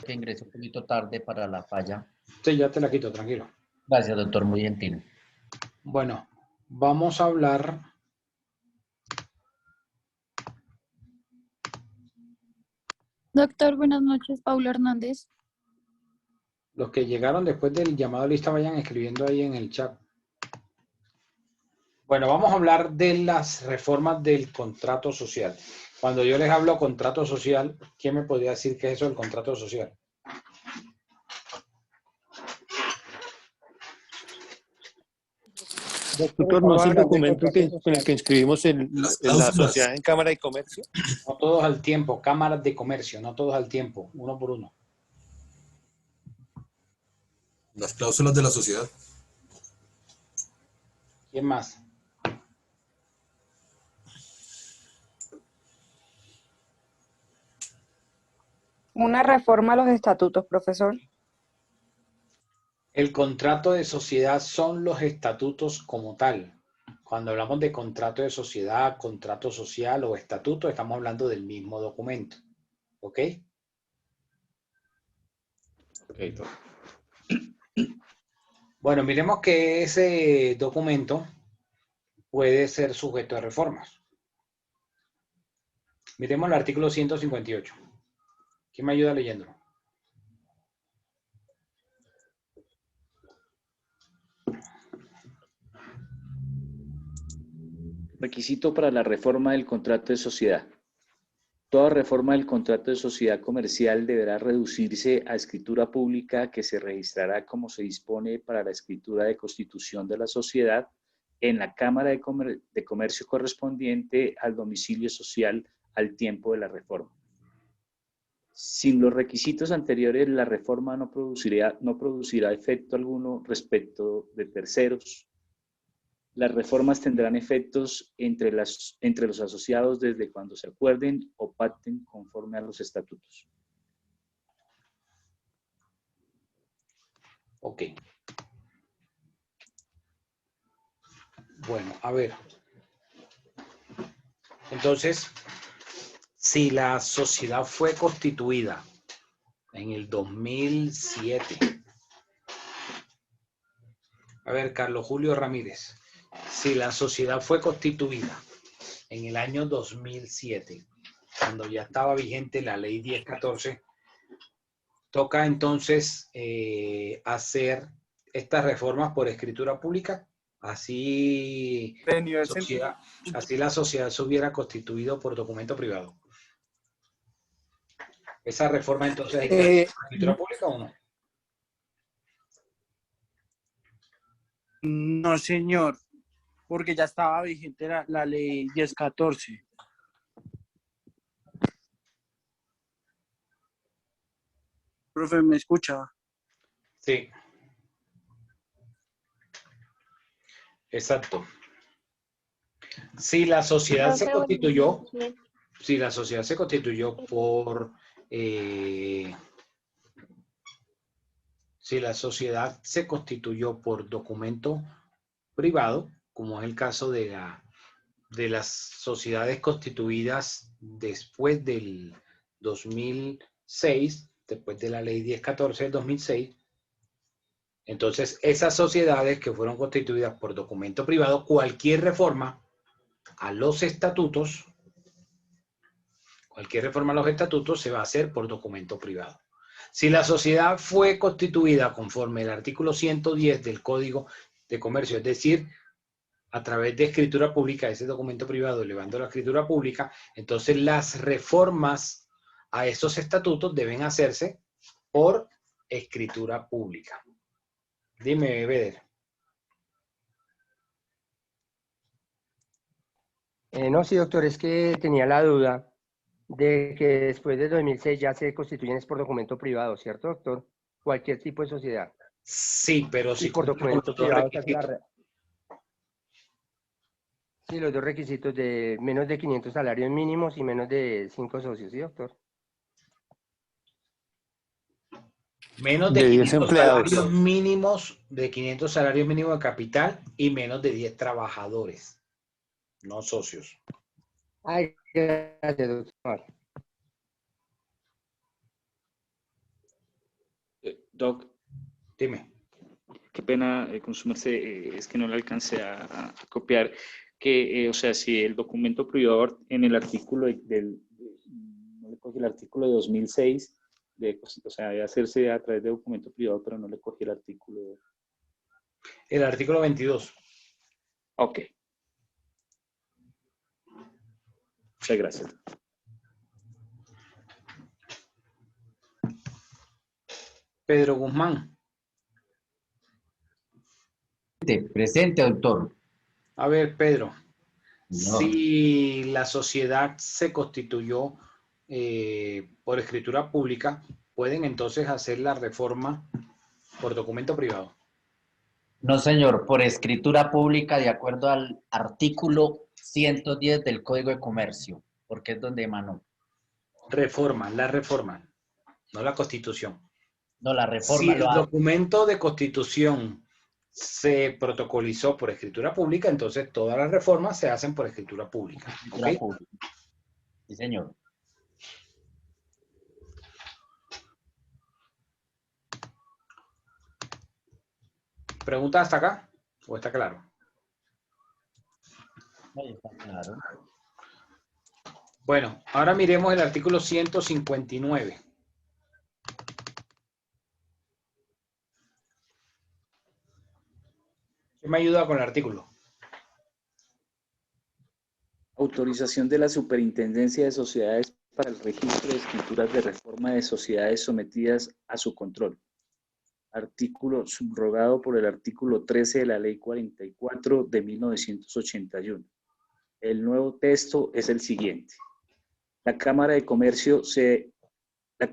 Que ingresé un poquito tarde para la falla. Sí, ya te la quito, tranquilo. Gracias, doctor, muy gentil. Bueno, vamos a hablar Doctor, buenas noches, Paula Hernández. los que llegaron después del llamado a lista, vayan escribiendo ahí en el chat. Bueno, vamos a hablar de las reformas del contrato social. Cuando yo les hablo contrato social, ¿quién me podría decir qué es eso del contrato social? Doctor, ¿no es el documento con el que inscribimos en la sociedad en Cámara de Comercio? No todos al tiempo, cámaras de comercio, no todos al tiempo, uno por uno. Las cláusulas de la sociedad. ¿Quién más? Una reforma a los estatutos, profesor. El contrato de sociedad son los estatutos como tal. Cuando hablamos de contrato de sociedad, contrato social o estatuto, estamos hablando del mismo documento. ¿Ok? Ok. Bueno, miremos que ese documento puede ser sujeto a reformas. Miremos el artículo 158. ¿Quién me ayuda leyéndolo? Requisito para la reforma del contrato de sociedad. Toda reforma del contrato de sociedad comercial deberá reducirse a escritura pública que se registrará como se dispone para la escritura de constitución de la sociedad en la Cámara de Comercio correspondiente al domicilio social al tiempo de la reforma. Sin los requisitos anteriores, la reforma no producirá efecto alguno respecto de terceros. Las reformas tendrán efectos entre los asociados desde cuando se acuerden o pacten conforme a los estatutos. Ok. Bueno, a ver. Entonces, si la sociedad fue constituida en el 2007, a ver, Carlos Julio Ramírez, si la sociedad fue constituida en el año 2007, cuando ya estaba vigente la ley 1014, toca entonces hacer estas reformas por escritura pública. Así la sociedad se hubiera constituido por documento privado. ¿Esa reforma entonces hay que hacer por escritura pública o no? No, señor, porque ya estaba vigente la ley 1014. Profe, ¿me escucha? Sí. Exacto. Si la sociedad se constituyó, por si la sociedad se constituyó por documento privado, como es el caso de las sociedades constituidas después del 2006, después de la ley 1014 del 2006, entonces esas sociedades que fueron constituidas por documento privado, cualquier reforma a los estatutos se va a hacer por documento privado. Si la sociedad fue constituida conforme el artículo 110 del Código de Comercio, es decir, a través de escritura pública, ese documento privado elevando la escritura pública, entonces las reformas a esos estatutos deben hacerse por escritura pública. Dime, Beder. No, sí, doctor, es que tenía la duda de que después de 2006 ya se constituyen es por documento privado, ¿cierto, doctor? Cualquier tipo de sociedad. Sí, pero si por documento privado se hace sí, los dos requisitos de menos de 500 salarios mínimos y menos de 5 socios, ¿sí, doctor? Menos de 10 500 empleados. salarios mínimos, de 500 salarios mínimos de capital y menos de 10 trabajadores, no socios. Ay, gracias, doctor. Doc, Dime. qué pena con su merced, es que no le alcancé a copiar, que, o sea, si el documento privado en el artículo no le cogí el artículo de 2006, o sea, de hacerse a través de documento privado, pero no le cogí el artículo. El artículo 22. Ok. Muchas gracias. Pedro Guzmán. Presente, doctor. A ver, Pedro. No. Si la sociedad se constituyó por escritura pública, ¿pueden entonces hacer la reforma por documento privado? No, señor, por escritura pública de acuerdo al artículo 110 del Código de Comercio, porque es donde emanó. La reforma, no la Constitución. No, la reforma Si el documento de Constitución se protocolizó por escritura pública, entonces todas las reformas se hacen por escritura pública. escritura ¿Ok? pública. Sí, señor. ¿Pregunta hasta acá? ¿O está claro? Ahí está claro. Bueno, ahora miremos el artículo 159. ¿Qué me ayuda con el artículo? Autorización de la Superintendencia de Sociedades para el registro de escrituras de reforma de sociedades sometidas a su control. Artículo subrogado por el artículo 13 de la Ley 44 de 1981. El nuevo texto es el siguiente. Las cámaras de comercio de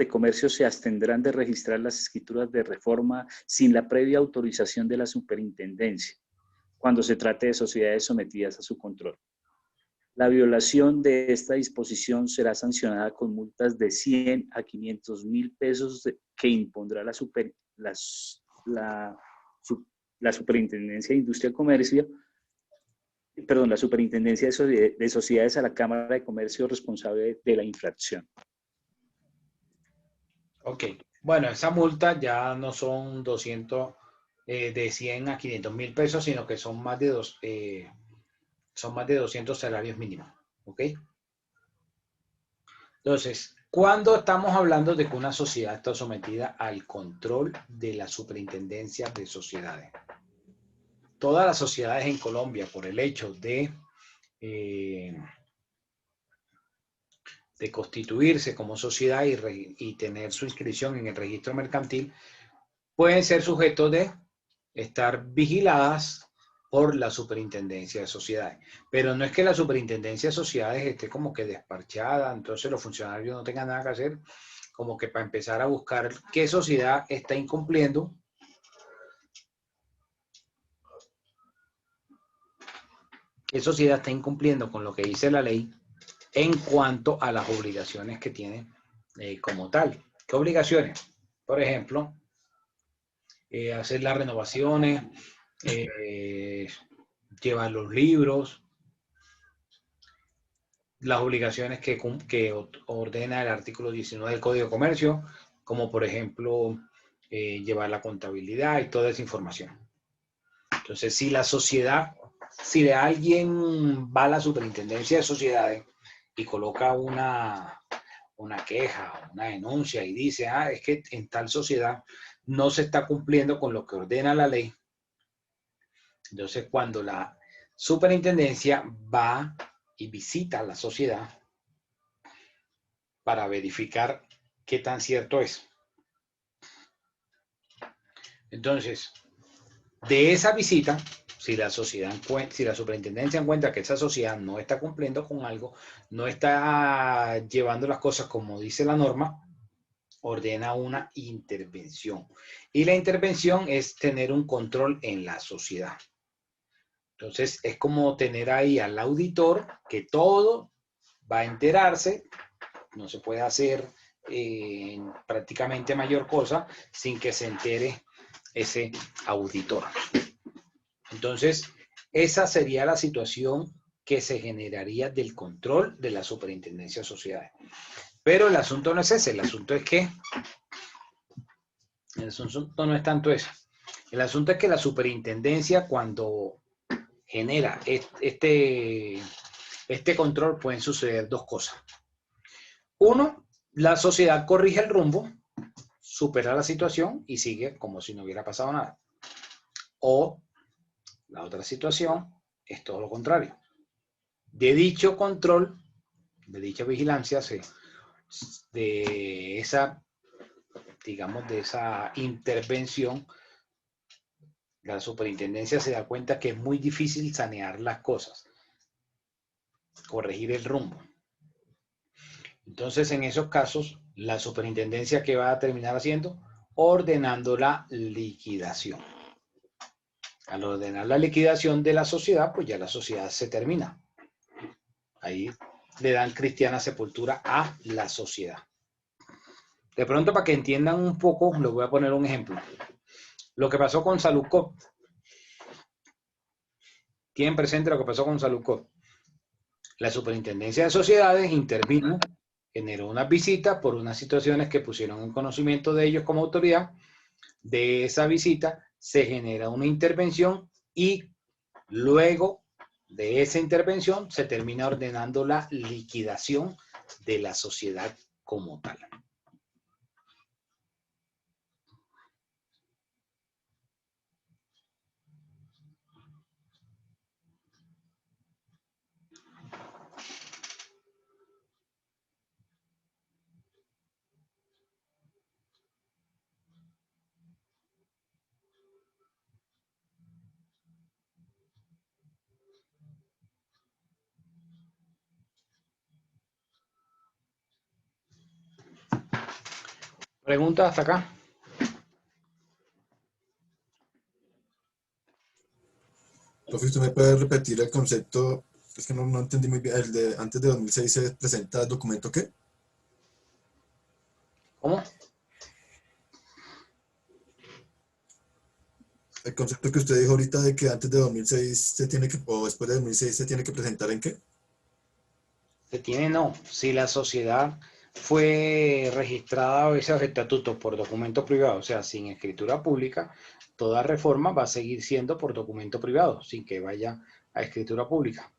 comercio se abstendrán de registrar las escrituras de reforma sin la previa autorización de la superintendencia, cuando se trate de sociedades sometidas a su control. La violación de esta disposición será sancionada con multas de 100 a 500.000 pesos que impondrá la Superintendencia de Industria y Comercio, la Superintendencia de Sociedades a la Cámara de Comercio responsable de la infracción. Ok. Bueno, esa multa ya no son 200, de 100 a 500.000 pesos, sino que son más de 200 salarios mínimos. ¿Ok? Entonces, ¿cuándo estamos hablando de que una sociedad está sometida al control de la Superintendencia de Sociedades? Todas las sociedades en Colombia, por el hecho de constituirse como sociedad y tener su inscripción en el registro mercantil, pueden ser sujetos de estar vigiladas por la Superintendencia de Sociedades. Pero no es que la Superintendencia de Sociedades esté como que desparchada, entonces los funcionarios no tengan nada que hacer, como que para empezar a buscar qué sociedad está incumpliendo con lo que dice la ley en cuanto a las obligaciones que tiene como tal. ¿Qué obligaciones? Por ejemplo, hacer las renovaciones, llevar los libros, las obligaciones que ordena el artículo 19 del Código de Comercio, como por ejemplo llevar la contabilidad y toda esa información. Entonces, si la sociedad, si alguien va a la Superintendencia de Sociedades y coloca una queja, una denuncia y dice, es que en tal sociedad no se está cumpliendo con lo que ordena la ley, entonces cuando la superintendencia va y visita la sociedad para verificar qué tan cierto es. Entonces, de esa visita, si la superintendencia encuentra que esa sociedad no está cumpliendo con algo, no está llevando las cosas como dice la norma, ordena una intervención. Y la intervención es tener un control en la sociedad. Entonces, es como tener ahí al auditor que todo va a enterarse, no se puede hacer prácticamente mayor cosa sin que se entere ese auditor. Entonces, esa sería la situación que se generaría del control de la Superintendencia de Sociedades. Pero el asunto no es ese, el asunto es que El asunto no es tanto eso. El asunto es que la superintendencia, cuando genera este control, pueden suceder dos cosas. Uno, la sociedad corrige el rumbo, supera la situación y sigue como si no hubiera pasado nada. O la otra situación es todo lo contrario. De dicho control, de dicha vigilancia, de esa, digamos, de esa intervención, la superintendencia se da cuenta que es muy difícil sanear las cosas, corregir el rumbo. Entonces, en esos casos, la superintendencia, ¿qué va a terminar haciendo? Ordenando la liquidación. Al ordenar la liquidación de la sociedad, pues ya la sociedad se termina. Ahí le dan cristiana sepultura a la sociedad. De pronto, para que entiendan un poco, les voy a poner un ejemplo. Lo que pasó con Saludcop. Tienen presente lo que pasó con Saludcop. La Superintendencia de Sociedades intervino, generó unas visitas por unas situaciones que pusieron en conocimiento de ellos como autoridad. De esa visita se genera una intervención y luego de esa intervención se termina ordenando la liquidación de la sociedad como tal. ¿Preguntas hasta acá? Profe, ¿usted me puede repetir el concepto? Es que no entendí muy bien. El de antes de 2006 se presenta el documento, ¿qué? ¿Cómo? El concepto que usted dijo ahorita de que antes de 2006 se tiene que, o después de 2006 se tiene que presentar ¿en qué? Se tiene no. Si la sociedad fue registrada a veces estatutos por documento privado, o sea, sin escritura pública, toda reforma va a seguir siendo por documento privado, sin que vaya a escritura pública.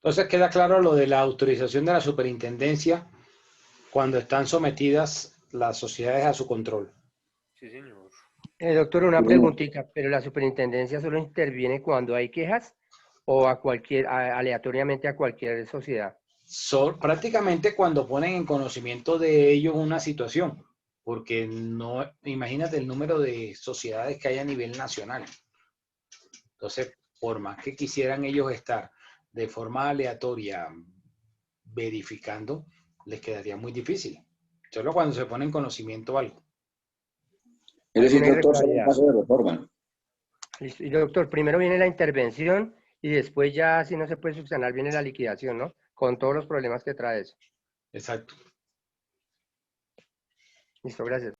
Entonces queda claro lo de la autorización de la superintendencia cuando están sometidas las sociedades a su control. Sí, señor. Doctor, una preguntita, ¿pero la superintendencia solo interviene cuando hay quejas o aleatoriamente a cualquier sociedad? Prácticamente cuando ponen en conocimiento de ellos una situación, porque no, imagínate el número de sociedades que hay a nivel nacional. Entonces, por más que quisieran ellos estar de forma aleatoria verificando, les quedaría muy difícil. Solo cuando se pone en conocimiento algo. Es decir, ¿Alguna doctor, solo en irregularidad? caso de reforma. Listo. Y doctor, primero viene la intervención y después ya, si no se puede subsanar, viene la liquidación, ¿no? Con todos los problemas que trae eso. Exacto. Listo, gracias.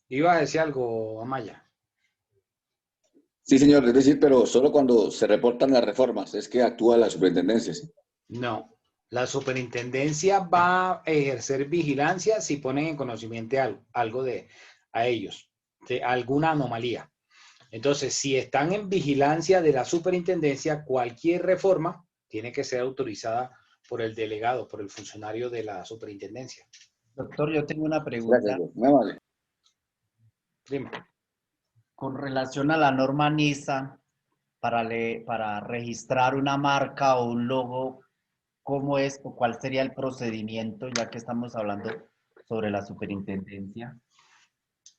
¿Iba a decir algo, Amaya? Sí, señor, es decir, pero solo cuando se reportan las reformas es que actúa la superintendencia. ¿Sí? No. La superintendencia va a ejercer vigilancia si ponen en conocimiento algo a ellos, de alguna anomalía. Entonces, si están en vigilancia de la superintendencia, cualquier reforma tiene que ser autorizada por el delegado, por el funcionario de la superintendencia. Doctor, yo tengo una pregunta. Gracias, muy amable. Dime. Con relación a la norma NISA, para registrar una marca o un logo, ¿cómo es o cuál sería el procedimiento, ya que estamos hablando sobre la superintendencia?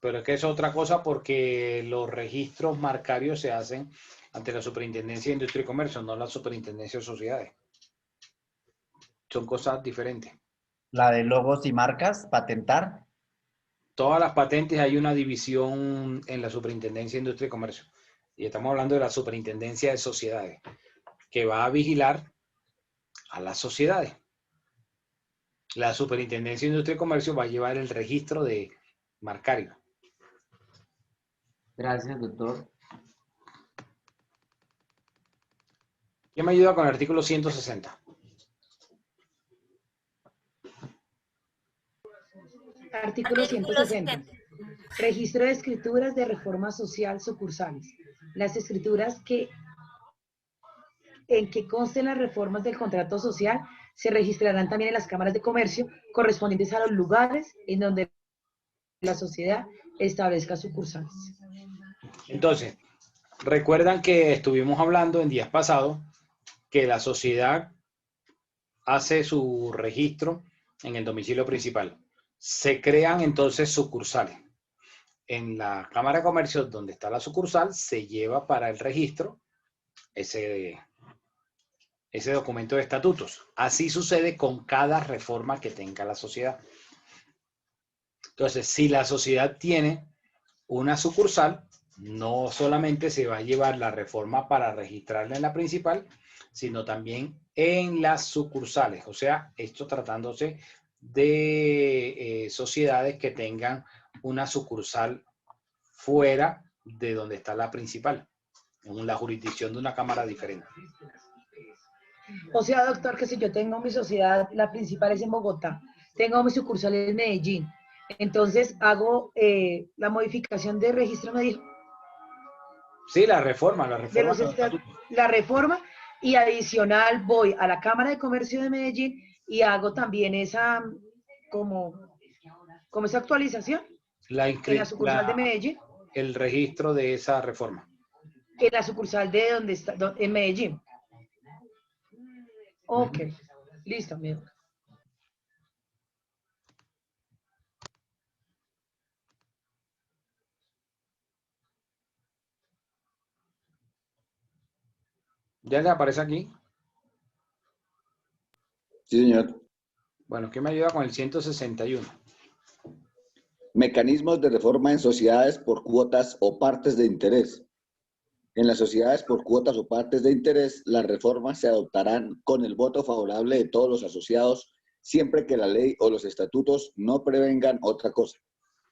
Pero es que es otra cosa porque los registros marcarios se hacen ante la Superintendencia de Industria y Comercio, no la Superintendencia de Sociedades. Son cosas diferentes. La de logos y marcas, patentar. Todas las patentes hay una división en la Superintendencia de Industria y Comercio. Y estamos hablando de la Superintendencia de Sociedades, que va a vigilar a las sociedades. La Superintendencia de Industria y Comercio va a llevar el registro de marcario. Gracias, doctor. ¿Quién me ayuda con el artículo 160? Artículo 160. Registro de escrituras de reforma social sucursales. Las escrituras en que consten las reformas del contrato social se registrarán también en las cámaras de comercio correspondientes a los lugares en donde la sociedad establezca sucursales. Entonces, recuerdan que estuvimos hablando en días pasados que la sociedad hace su registro en el domicilio principal. Se crean entonces sucursales. En la Cámara de Comercio, donde está la sucursal, se lleva para el registro ese documento de estatutos. Así sucede con cada reforma que tenga la sociedad. Entonces, si la sociedad tiene una sucursal, no solamente se va a llevar la reforma para registrarla en la principal, sino también en las sucursales. O sea, esto tratándose de sociedades que tengan una sucursal fuera de donde está la principal, en la jurisdicción de una cámara diferente. O sea, doctor, que si yo tengo mi sociedad, la principal es en Bogotá, tengo mi sucursal en Medellín, entonces hago la modificación de registro, me dijo. Sí, la reforma. La reforma, y adicional voy a la Cámara de Comercio de Medellín y hago también esa, como esa actualización en la sucursal de Medellín. El registro de esa reforma. En la sucursal de donde está, en Medellín. Ok, listo, amigo. ¿Ya le aparece aquí? Sí, señor. Bueno, ¿qué me ayuda con el 161? Mecanismos de reforma en sociedades por cuotas o partes de interés. En las sociedades por cuotas o partes de interés, las reformas se adoptarán con el voto favorable de todos los asociados, siempre que la ley o los estatutos no prevengan otra cosa.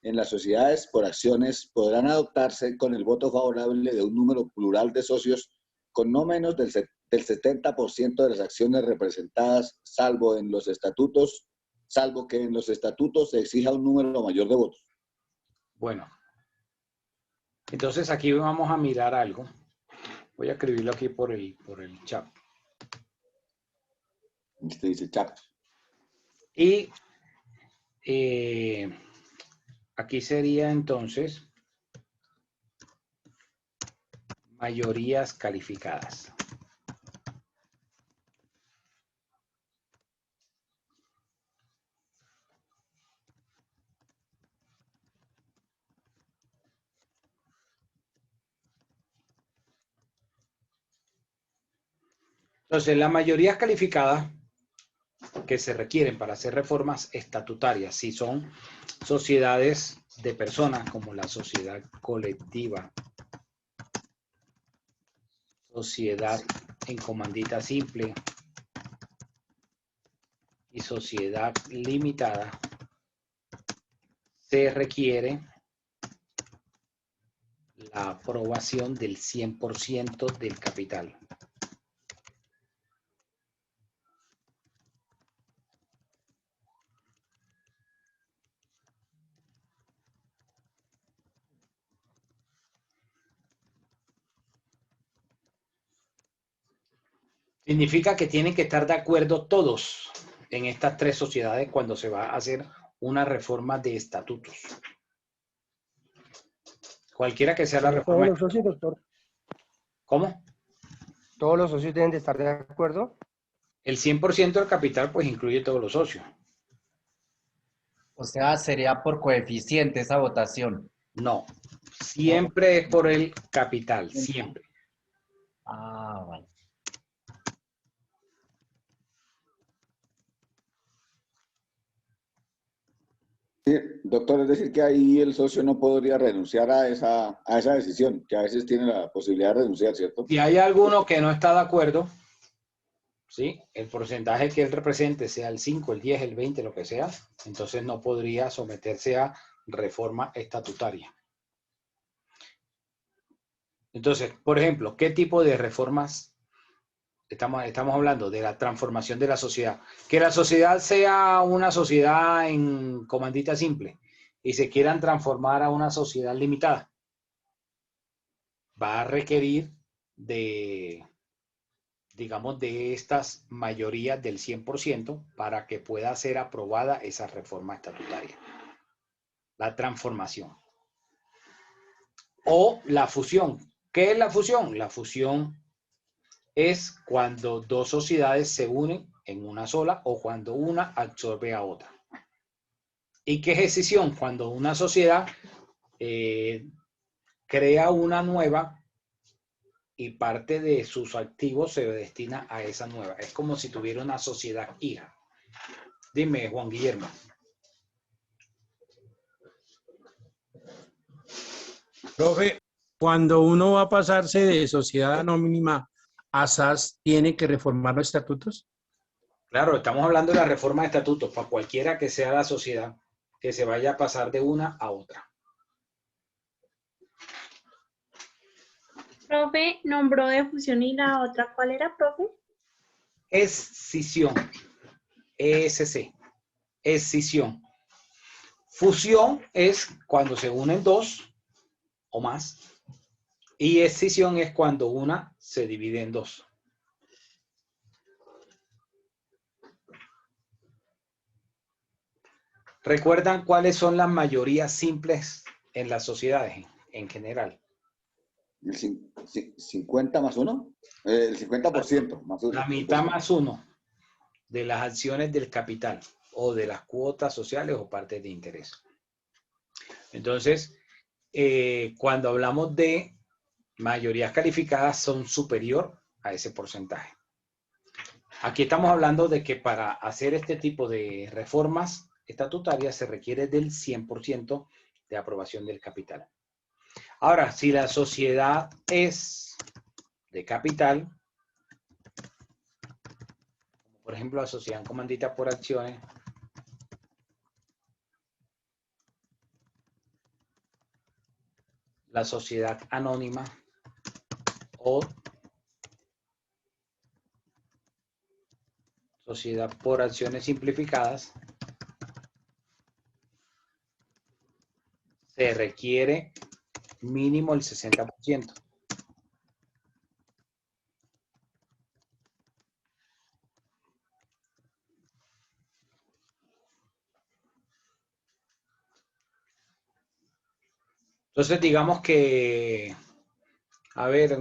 En las sociedades por acciones podrán adoptarse con el voto favorable de un número plural de socios con no menos del 70% de las acciones representadas, salvo que en los estatutos se exija un número mayor de votos. Bueno, entonces aquí vamos a mirar algo. Voy a escribirlo aquí por el chat. Este dice chat. Y aquí sería entonces mayorías calificadas. Entonces, las mayorías calificadas que se requieren para hacer reformas estatutarias, si son sociedades de personas como la sociedad colectiva, sociedad en comandita simple y sociedad limitada, se requiere la aprobación del 100% del capital. Significa que tienen que estar de acuerdo todos en estas tres sociedades cuando se va a hacer una reforma de estatutos. Cualquiera que sea la reforma. ¿Todos los socios, doctor? ¿Cómo? ¿Todos los socios deben de estar de acuerdo? El 100% del capital pues incluye todos los socios. O sea, sería por coeficiente esa votación. No, siempre es por el capital, siempre. Ah, vale. Sí, doctor, es decir que ahí el socio no podría renunciar a esa decisión, que a veces tiene la posibilidad de renunciar, ¿cierto? Si hay alguno que no está de acuerdo, ¿sí? El porcentaje que él represente, sea el 5, el 10, el 20, lo que sea, entonces no podría someterse a reforma estatutaria. Entonces, por ejemplo, ¿qué tipo de reformas Estamos hablando de la transformación de la sociedad. Que la sociedad sea una sociedad en comandita simple y se quieran transformar a una sociedad limitada. Va a requerir de, digamos, de estas mayorías del 100% para que pueda ser aprobada esa reforma estatutaria. La transformación. O la fusión. ¿Qué es la fusión? La fusión es cuando dos sociedades se unen en una sola o cuando una absorbe a otra. ¿Y qué es escisión? Cuando una sociedad crea una nueva y parte de sus activos se destina a esa nueva. Es como si tuviera una sociedad hija. Dime, Juan Guillermo. Profe, cuando uno va a pasarse de sociedad anónima a SAS, ¿tiene que reformar los estatutos? Claro, estamos hablando de la reforma de estatutos para cualquiera que sea la sociedad que se vaya a pasar de una a otra. Profe, nombró de fusión y la otra, ¿cuál era, profe? Escisión. ESC. Escisión. Fusión es cuando se unen dos o más. Y escisión es cuando una se divide en dos. ¿Recuerdan cuáles son las mayorías simples en las sociedades en general? El 50 más 1, el 50% más 1. La mitad más 1 de las acciones del capital o de las cuotas sociales o partes de interés. Entonces, cuando hablamos de mayorías calificadas son superior a ese porcentaje. Aquí estamos hablando de que para hacer este tipo de reformas estatutarias se requiere del 100% de aprobación del capital. Ahora, si la sociedad es de capital, como por ejemplo la sociedad en comandita por acciones, la sociedad anónima o sociedad por acciones simplificadas, se requiere mínimo el 60%. Entonces digamos que, a ver,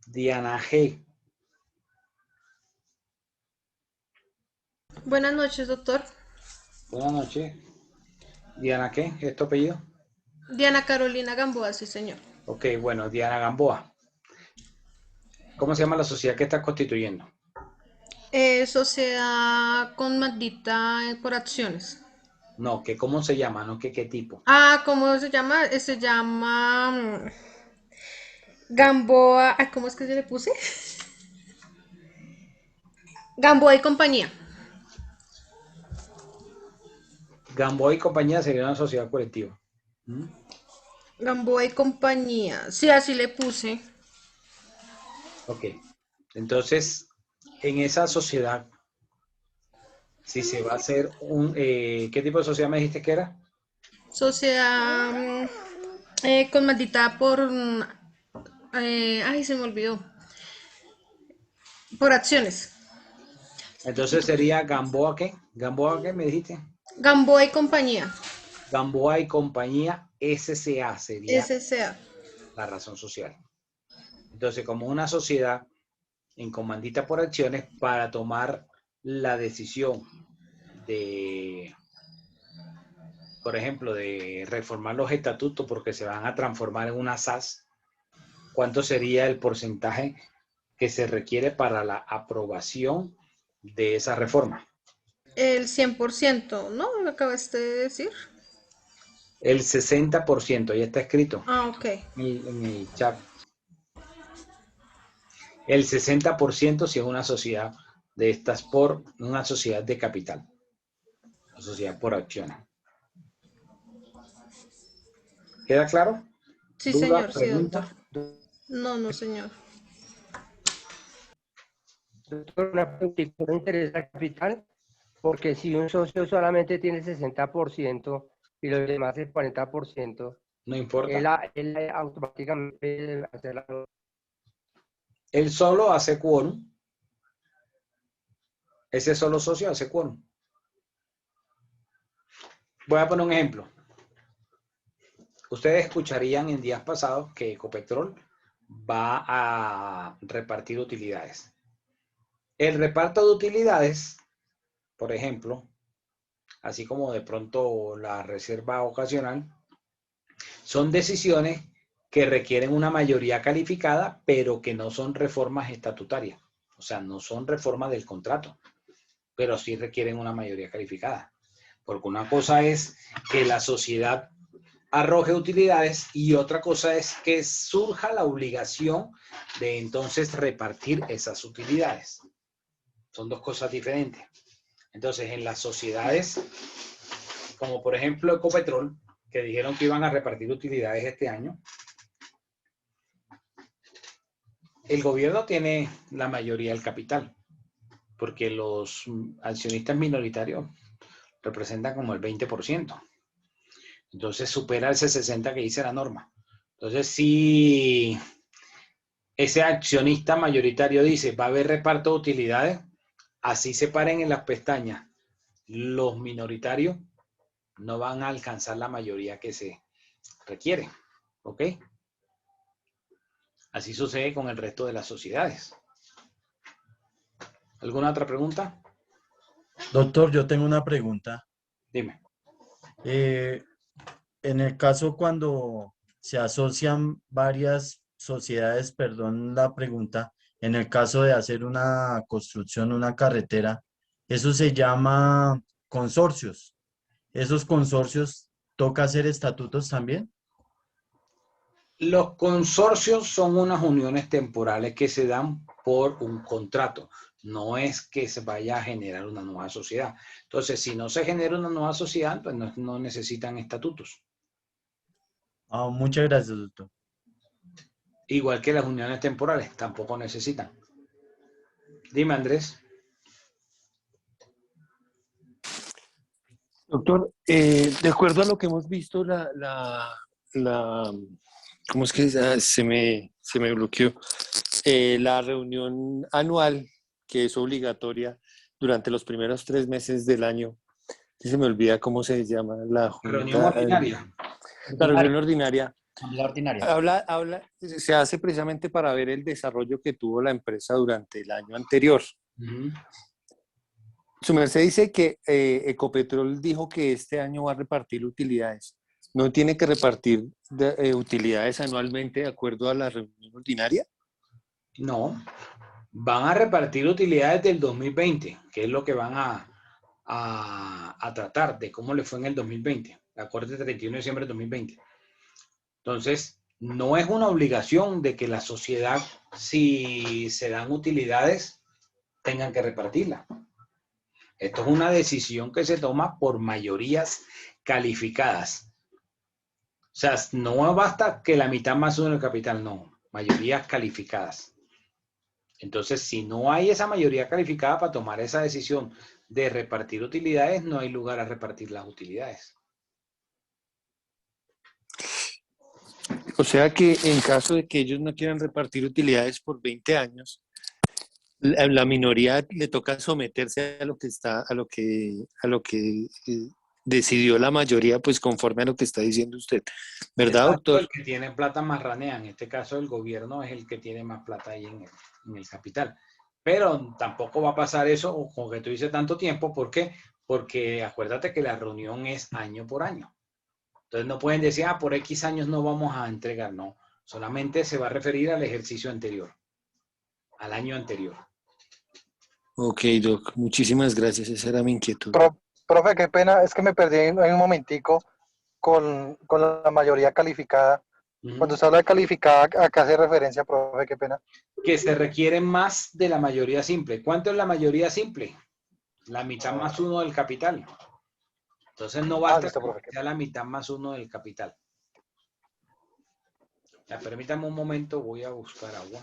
Diana G. Buenas noches, doctor. Buenas noches. ¿Diana qué? ¿Es tu apellido? Diana Carolina Gamboa, sí, señor. Ok, bueno, Diana Gamboa. ¿Cómo se llama la sociedad que estás constituyendo? Sociedad con maldita por acciones. No, que cómo se llama, no que qué tipo. Ah, ¿cómo se llama? Se llama Gamboa. Ay, ¿cómo es que se le puse? Gamboa y compañía. Gamboa y compañía sería una sociedad colectiva. Gamboa y compañía. Sí, así le puse. Ok. Entonces, en esa sociedad, si se va a hacer un... ¿qué tipo de sociedad me dijiste que era? Sociedad con maldita por... ay, se me olvidó. Por acciones. Entonces sería Gamboa, ¿qué? ¿Gamboa qué me dijiste? Gamboa y compañía. Gamboa y compañía SCA sería SCA. la razón social. Entonces, como una sociedad en comandita por acciones para tomar la decisión de, por ejemplo, de reformar los estatutos porque se van a transformar en una SAS, ¿cuánto sería el porcentaje que se requiere para la aprobación de esa reforma? El 100%, ¿no? ¿Lo acabaste de decir? El 60%, ya está escrito. Ah, ok. En el chat. El 60% si es una sociedad de estas por una sociedad de capital. Una sociedad por acciones. ¿Queda claro? Sí, ¿Duda, señor, sí, pregunta? doctor. No, no, señor. Doctor, una preguntita, ¿no interesa el capital? Porque si un socio solamente tiene el 60% y los demás el 40%, no importa. él automáticamente hace la... Él solo hace quórum. Ese solo socio hace quórum. Voy a poner un ejemplo. Ustedes escucharían en días pasados que Ecopetrol va a repartir utilidades. El reparto de utilidades, por ejemplo, así como de pronto la reserva ocasional, son decisiones que requieren una mayoría calificada, pero que no son reformas estatutarias. O sea, no son reformas del contrato, pero sí requieren una mayoría calificada. Porque una cosa es que la sociedad arroje utilidades y otra cosa es que surja la obligación de entonces repartir esas utilidades. Son dos cosas diferentes. Entonces, en las sociedades, como por ejemplo Ecopetrol, que dijeron que iban a repartir utilidades este año, el gobierno tiene la mayoría del capital, porque los accionistas minoritarios representan como el 20%. Entonces supera ese 60% que dice la norma. Entonces, si ese accionista mayoritario dice va a haber reparto de utilidades, así se paren en las pestañas, los minoritarios no van a alcanzar la mayoría que se requiere. ¿Ok? Así sucede con el resto de las sociedades. ¿Alguna otra pregunta? Doctor, yo tengo una pregunta. Dime. En el caso cuando se asocian varias sociedades, perdón la pregunta, en el caso de hacer una construcción, una carretera, eso se llama consorcios. ¿Esos consorcios toca hacer estatutos también? Los consorcios son unas uniones temporales que se dan por un contrato. No es que se vaya a generar una nueva sociedad. Entonces, si no se genera una nueva sociedad, pues no necesitan estatutos. Muchas gracias, doctor. Igual que las uniones temporales, tampoco necesitan. Dime, Andrés. Doctor, de acuerdo a lo que hemos visto, ¿cómo es que se me bloqueó? La reunión anual, que es obligatoria durante los primeros 3 meses del año. Se me olvida cómo se llama la junta. Reunión ordinaria. La reunión ordinaria. La ordinaria. Se hace precisamente para ver el desarrollo que tuvo la empresa durante el año anterior. Su merced dice que Ecopetrol dijo que este año va a repartir utilidades. ¿No tiene que repartir utilidades anualmente de acuerdo a la reunión ordinaria? No, van a repartir utilidades del 2020, que es lo que van a tratar de cómo le fue en el 2020, de acuerdo al 31 de diciembre de 2020. Entonces, no es una obligación de que la sociedad, si se dan utilidades, tengan que repartirla. Esto es una decisión que se toma por mayorías calificadas. O sea, no basta que la mitad más uno del capital, no. Mayorías calificadas. Entonces, si no hay esa mayoría calificada para tomar esa decisión de repartir utilidades, no hay lugar a repartir las utilidades. O sea que en caso de que ellos no quieran repartir utilidades por 20 años, la minoría le toca someterse a lo que decidió la mayoría, pues conforme a lo que está diciendo usted. ¿Verdad, doctor? El que tiene plata marranea. En este caso, el gobierno es el que tiene más plata ahí en el capital. Pero tampoco va a pasar eso con que tú dices tanto tiempo. ¿Por qué? Porque acuérdate que la reunión es año por año. Entonces no pueden decir, por X años no vamos a entregar. No, solamente se va a referir al ejercicio anterior, al año anterior. Ok, Doc, muchísimas gracias. Esa era mi inquietud. Profe, qué pena, es que me perdí en un momentico con la mayoría calificada. Cuando usted habla de calificada, ¿a qué hace referencia, profe? Qué pena. Que se requiere más de la mayoría simple. ¿Cuánto es la mayoría simple? La mitad más uno del capital. Entonces no basta que sea la mitad más uno del capital. Ya, permítame un momento, voy a buscar agua.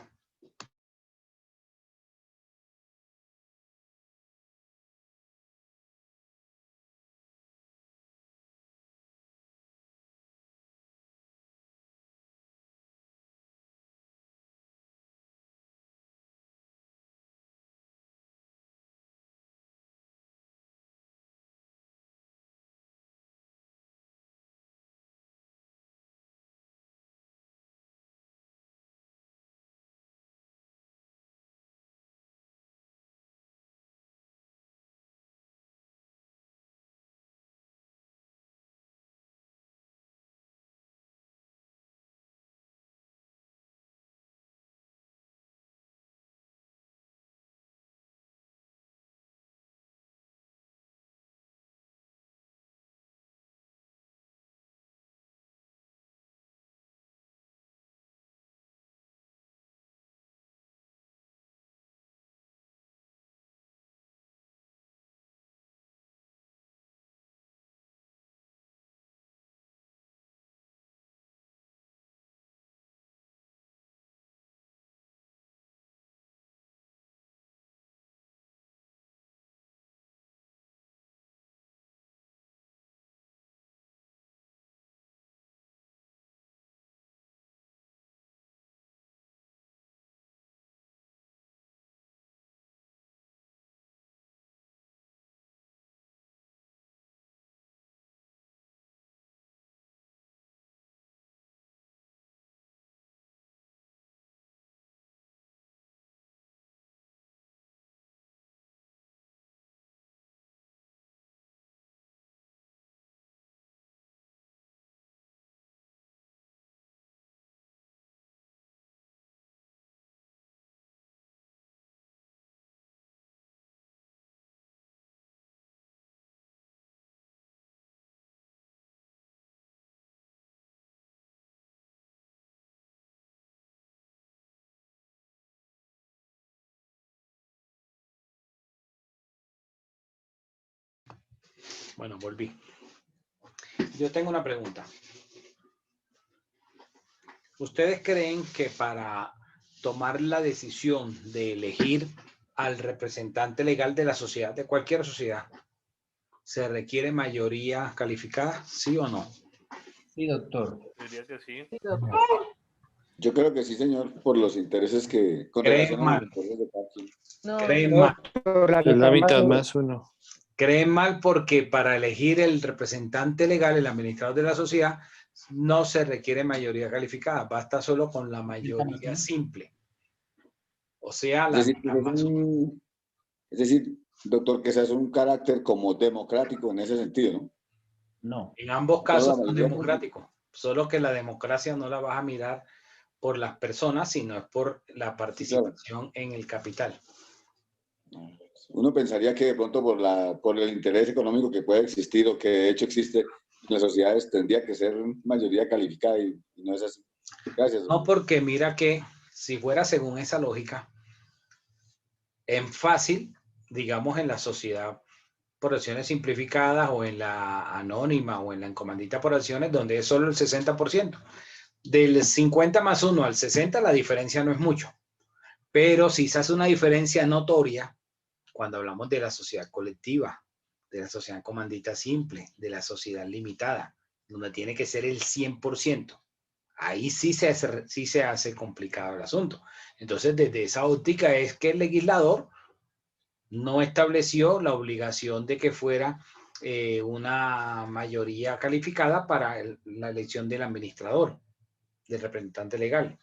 Bueno, volví. Yo tengo una pregunta. ¿Ustedes creen que para tomar la decisión de elegir al representante legal de la sociedad, de cualquier sociedad, se requiere mayoría calificada, sí o no? Sí, doctor. Diría que sí. Yo creo que sí, señor, por los intereses que con Creen relación a los mal. intereses de cada quien. Creen mal. Es la mitad más uno. Creen mal porque para elegir el representante legal, el administrador de la sociedad, no se requiere mayoría calificada, basta solo con la mayoría simple. O sea, la mitad más uno. Es decir, doctor, que ese es un carácter como democrático en ese sentido, ¿no? No. En ambos Solo casos la son mayoría democráticos, solo que la democracia no la vas a mirar por las personas, sino es por la participación en el capital. Uno pensaría que de pronto por el interés económico que puede existir o que de hecho existe en las sociedades tendría que ser mayoría calificada y no es así. Gracias. No, porque mira que si fuera según esa lógica, en fácil, digamos en la sociedad por acciones simplificadas o en la anónima o en la encomandita por acciones, donde es solo el 60%. Del 50 más 1 al 60 la diferencia no es mucho, pero si se hace una diferencia notoria cuando hablamos de la sociedad colectiva, de la sociedad comandita simple, de la sociedad limitada, donde tiene que ser el 100%. Ahí sí se hace complicado el asunto. Entonces, desde esa óptica es que el legislador no estableció la obligación de que fuera una mayoría calificada para la elección del administrador, del representante legal.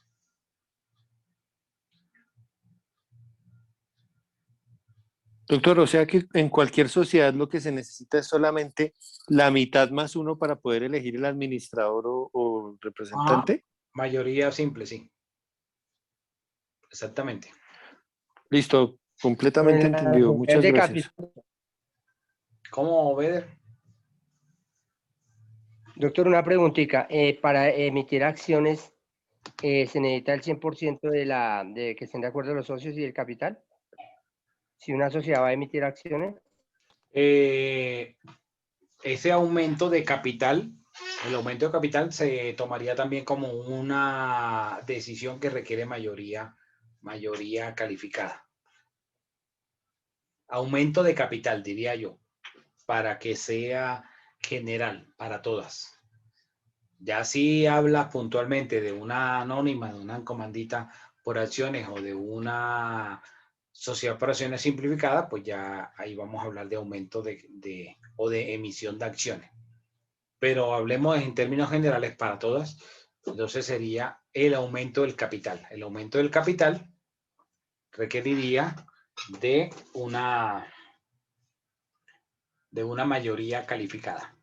Doctor, o sea que en cualquier sociedad lo que se necesita es solamente la mitad más uno para poder elegir el administrador o representante. Mayoría simple, sí. Exactamente. Listo, completamente entendido. Muchas gracias. ¿Cómo, Beder? Doctor, una preguntita. Para emitir acciones, ¿se necesita el 100% de que estén de acuerdo los socios y el capital? Si una sociedad va a emitir acciones. Ese aumento de capital, el aumento de capital se tomaría también como una decisión que requiere mayoría calificada. Aumento de capital, diría yo, para que sea general para todas. Ya si hablas puntualmente de una anónima, de una comandita por acciones o de una sociedad por acciones simplificada, pues ya ahí vamos a hablar de aumento o de emisión de acciones. Pero hablemos en términos generales para todas, entonces sería el aumento del capital. El aumento del capital requeriría de una mayoría calificada.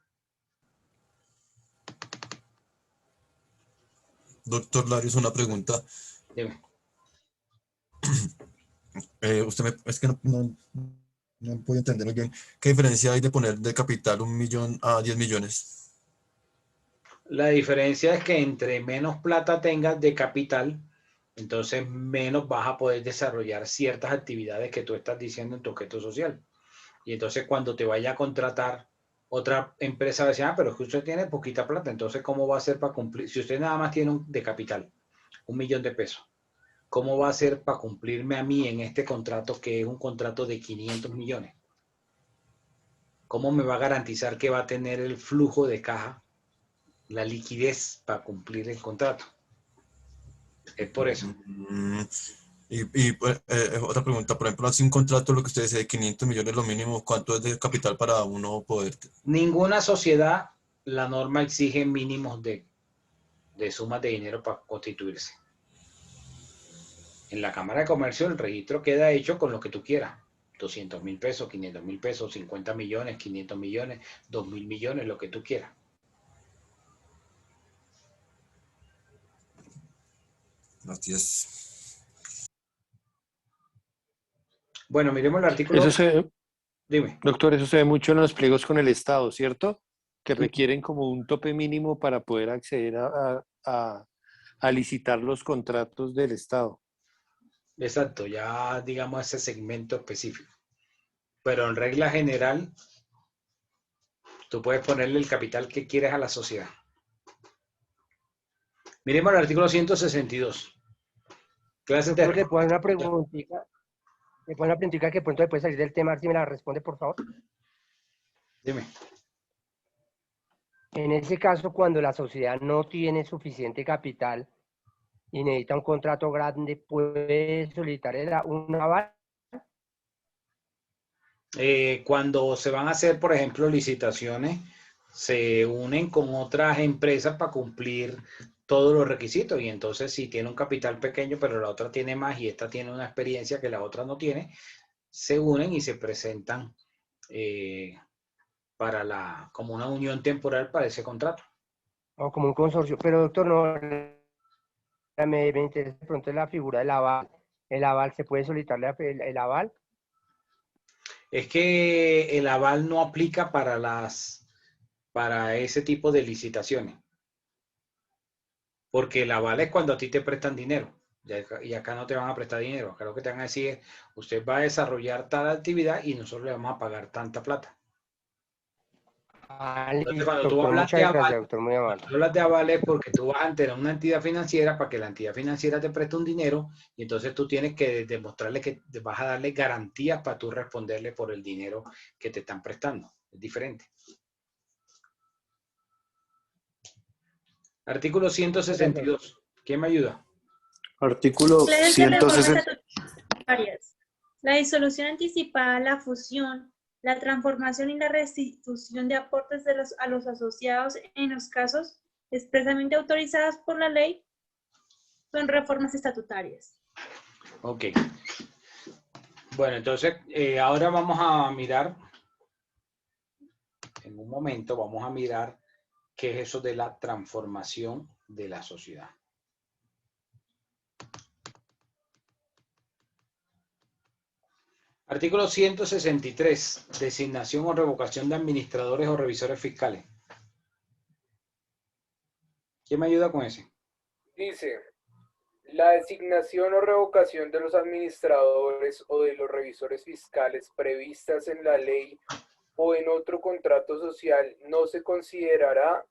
Doctor Larios, una pregunta. Dime. Es que no puedo entender muy bien. ¿Qué diferencia hay de poner de capital 1 millón a 10 millones? La diferencia es que entre menos plata tengas de capital, entonces menos vas a poder desarrollar ciertas actividades que tú estás diciendo en tu objeto social. Y entonces cuando te vaya a contratar otra empresa va a decir, pero es que usted tiene poquita plata, entonces ¿cómo va a hacer para cumplir? Si usted nada más tiene de capital, 1 millón de pesos, ¿cómo va a hacer para cumplirme a mí en este contrato que es un contrato de 500 millones? ¿Cómo me va a garantizar que va a tener el flujo de caja, la liquidez para cumplir el contrato? Es por eso. Otra pregunta, por ejemplo, si un contrato, lo que usted dice, de 500 millones lo mínimo, ¿cuánto es de capital para uno poder? Ninguna sociedad, la norma exige mínimos de sumas de dinero para constituirse. En la Cámara de Comercio el registro queda hecho con lo que tú quieras. 200,000 pesos, 500,000 pesos, 50 millones, 500 millones, 2,000 millones, lo que tú quieras. Gracias. Bueno, miremos el artículo. Dime. Doctor, eso se ve mucho en los pliegos con el Estado, ¿cierto? Que requieren como un tope mínimo para poder acceder a licitar los contratos del Estado. Exacto, ya digamos ese segmento específico. Pero en regla general, Tú puedes ponerle el capital que quieres a la sociedad. Miremos el artículo 162. Clases de... ¿Le puedo hacer una preguntita? ¿Le puedo hacer una preguntita que pronto puede salir del tema? Si me la responde, por favor. Dime. En ese caso, cuando la sociedad no tiene suficiente capital y necesita un contrato grande, ¿puede solicitar un aval? Cuando se van a hacer, por ejemplo, licitaciones, se unen con otras empresas para cumplir todos los requisitos, y entonces si tiene un capital pequeño pero la otra tiene más y esta tiene una experiencia que la otra no tiene, se unen y se presentan como una unión temporal para ese contrato. O como un consorcio. Pero doctor, no, me interesa de pronto la figura del aval. ¿El aval se puede solicitarle el aval? Es que el aval no aplica para ese tipo de licitaciones. Porque el aval es cuando a ti te prestan dinero. Y acá no te van a prestar dinero. Acá lo que te van a decir es, usted va a desarrollar tal actividad y nosotros le vamos a pagar tanta plata. Entonces, cuando tú hablas de aval, hablas de aval es porque tú vas a tener una entidad financiera para que la entidad financiera te preste un dinero, y entonces tú tienes que demostrarle que vas a darle garantías para tú responderle por el dinero que te están prestando. Es diferente. Artículo 162. ¿Quién me ayuda? Artículo 160. La disolución anticipada, la fusión, la transformación y la restitución de aportes a los asociados en los casos expresamente autorizadas por la ley son reformas estatutarias. Ok. Bueno, entonces ahora vamos a mirar, en un momento vamos a mirar qué es eso de la transformación de la sociedad. Artículo 163. Designación o revocación de administradores o revisores fiscales. ¿Quién me ayuda con ese? Dice, la designación o revocación de los administradores o de los revisores fiscales previstas en la ley o en otro contrato social no se considerará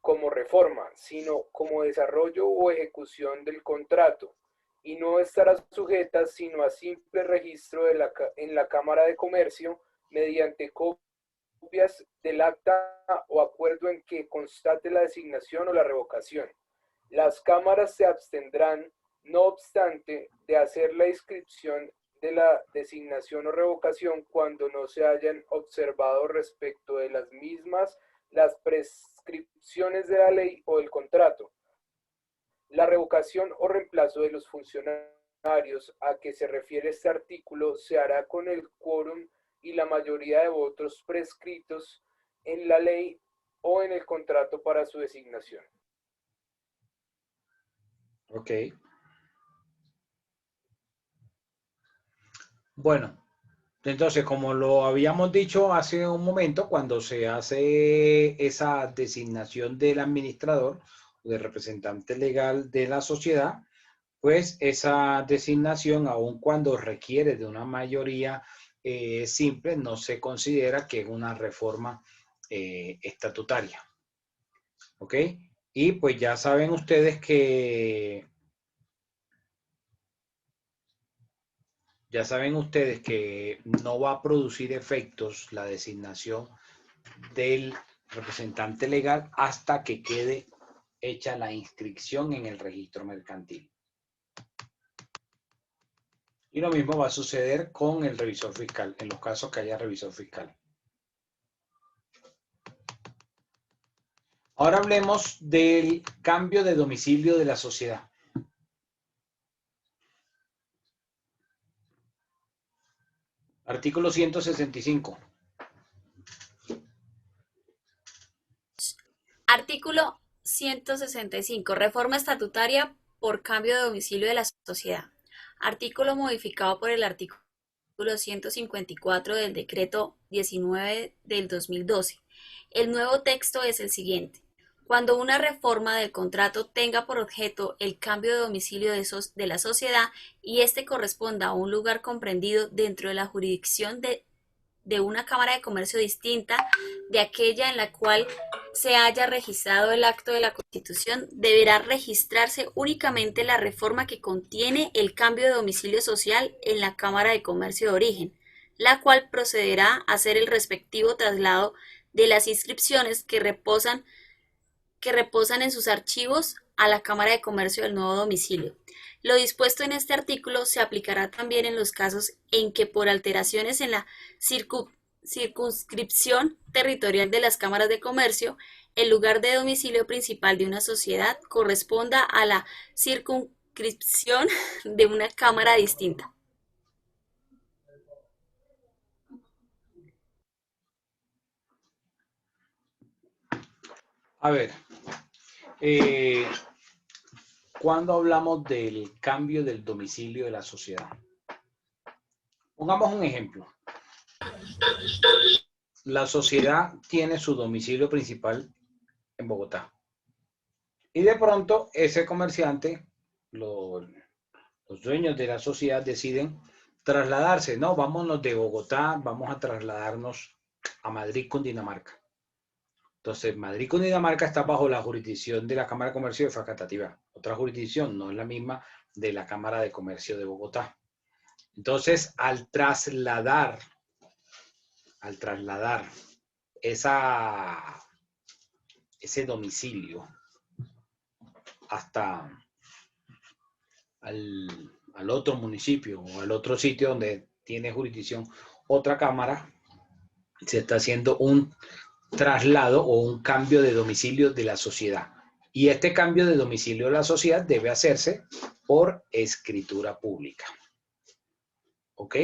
como reforma, sino como desarrollo o ejecución del contrato, y no estará sujeta sino a simple registro en la Cámara de Comercio mediante copias del acta o acuerdo en que constate la designación o la revocación. Las cámaras se abstendrán, no obstante, de hacer la inscripción de la designación o revocación cuando no se hayan observado respecto de las mismas las prescripciones de la ley o del contrato. La revocación o reemplazo de los funcionarios a que se refiere este artículo se hará con el quórum y la mayoría de votos prescritos en la ley o en el contrato para su designación. Ok. Bueno, entonces, como lo habíamos dicho hace un momento, cuando se hace esa designación del administrador o del representante legal de la sociedad, pues esa designación, aun cuando requiere de una mayoría simple, no se considera que es una reforma estatutaria. ¿Ok? Y pues ya saben ustedes que no va a producir efectos la designación del representante legal hasta que quede hecha la inscripción en el registro mercantil. Y lo mismo va a suceder con el revisor fiscal, en los casos que haya revisor fiscal. Ahora hablemos del cambio de domicilio de la sociedad. Artículo 165. Artículo 165. Reforma estatutaria por cambio de domicilio de la sociedad. Artículo modificado por el artículo 154 del decreto 19 del 2012. El nuevo texto es el siguiente. Cuando una reforma del contrato tenga por objeto el cambio de domicilio de la sociedad y éste corresponda a un lugar comprendido dentro de la jurisdicción de una Cámara de Comercio distinta de aquella en la cual se haya registrado el acto de la Constitución, deberá registrarse únicamente la reforma que contiene el cambio de domicilio social en la Cámara de Comercio de origen, la cual procederá a hacer el respectivo traslado de las inscripciones que reposan en sus archivos a la Cámara de Comercio del nuevo domicilio. Lo dispuesto en este artículo se aplicará también en los casos en que por alteraciones en la circunscripción territorial de las cámaras de comercio, el lugar de domicilio principal de una sociedad corresponda a la circunscripción de una cámara distinta. A ver, cuando hablamos del cambio del domicilio de la sociedad, pongamos un ejemplo. La sociedad tiene su domicilio principal en Bogotá. Y de pronto ese comerciante, los dueños de la sociedad deciden trasladarse. No, vámonos de Bogotá, vamos a trasladarnos a Madrid, Cundinamarca. Entonces, Madrid, Cundinamarca está bajo la jurisdicción de la Cámara de Comercio de Facatativá. Otra jurisdicción, no es la misma de la Cámara de Comercio de Bogotá. Entonces, al trasladar ese domicilio hasta al otro municipio o al otro sitio donde tiene jurisdicción otra cámara, se está haciendo un traslado o un cambio de domicilio de la sociedad. Y este cambio de domicilio de la sociedad debe hacerse por escritura pública. ¿Ok?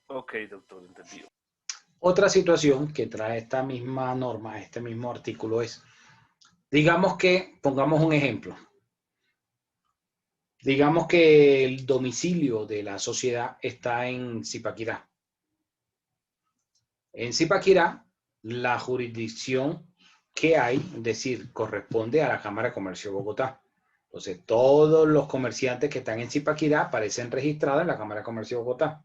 Ok, doctor, entendido. Otra situación que trae esta misma norma, este mismo artículo es, digamos que, pongamos un ejemplo, digamos que el domicilio de la sociedad está en Zipaquirá. En Zipaquirá, la jurisdicción que hay, es decir, corresponde a la Cámara de Comercio de Bogotá. Entonces, todos los comerciantes que están en Zipaquirá aparecen registrados en la Cámara de Comercio de Bogotá.